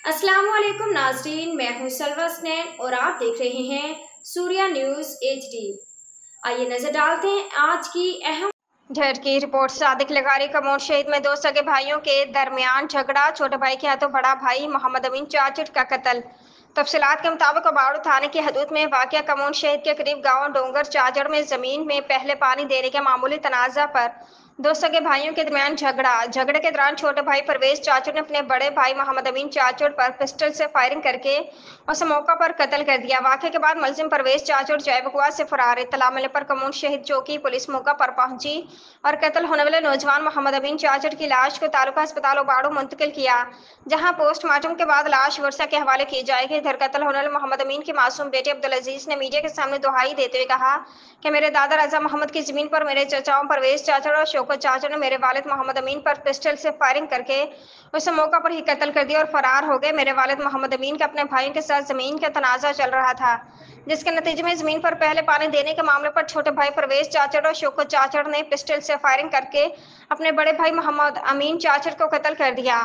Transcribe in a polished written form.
अस्सलामुअलैकुम नाज़रीन, मैं हूं सलवा स्नैन और आप देख रहे हैं सूर्या न्यूज़ HD। आइए नजर डालते हैं आज की अहम झड़ की रिपोर्ट। सादिक लगारी कमोड शहीद में दो सगे भाइयों के दरमियान झगड़ा, छोटे भाई के हाथों बड़ा भाई मोहम्मद अमीन चाचिट का कत्ल। तफसीलात के मुताबिक बाड़ू थाने की हदूद में वाक़या कमोड शहीद के करीब गांव डोंगर चाचड़ में जमीन में पहले पानी देने के मामूली तनाज़ा पर दो सगे भाइयों के दरमियान झगड़े के दौरान छोटे भाई परवेज चाचड़ ने अपने बड़े भाई मोहम्मद अमीन चाचड़ पर पिस्टल से फायरिंग करके उसे मौका पर कत्ल कर दिया। वाक़े के बाद मुलजिम परवेज चाचड़ जय बकवास से फरार है। इत्तला मिलने पर कमोड शहीद चौकी पुलिस मौका पर पहुंची और कत्ल होने वाले नौजवान मोहम्मद अमीन चाचड़ की लाश को तालुका अस्पताल ओबाड़ू मुंतकिल किया, जहां पोस्टमार्टम के बाद लाश वर्षा के हवाले की जाएगी। इधर कत्ल होने वाले मोहम्मद अमीन की मासूम बेटे अब्दुल अजीज ने मीडिया के सामने दुहाई देते हुए कहा कि मेरे दादा रजा मोहम्मद की जमीन पर मेरे चचाओं परवेज चाचड़ और शौकत चाचड़ ने मेरे वालिद मोहम्मद अमीन पर पिस्टल से फायरिंग करके उसे मौका पर ही कत्ल कर दिया और फरार हो गए। मेरे वालिद मोहम्मद अमीन का अपने भाइयों के साथ जमीन का तनाजा चल रहा था, जिसके नतीजे में जमीन पर पहले पानी देने के मामले पर छोटे भाई परवेज चाचड़ और शौकत चाचड़ ने पिस्टल से फायरिंग करके अपने बड़े भाई मोहम्मद अमीन चाचड़ को कत्ल कर दिया।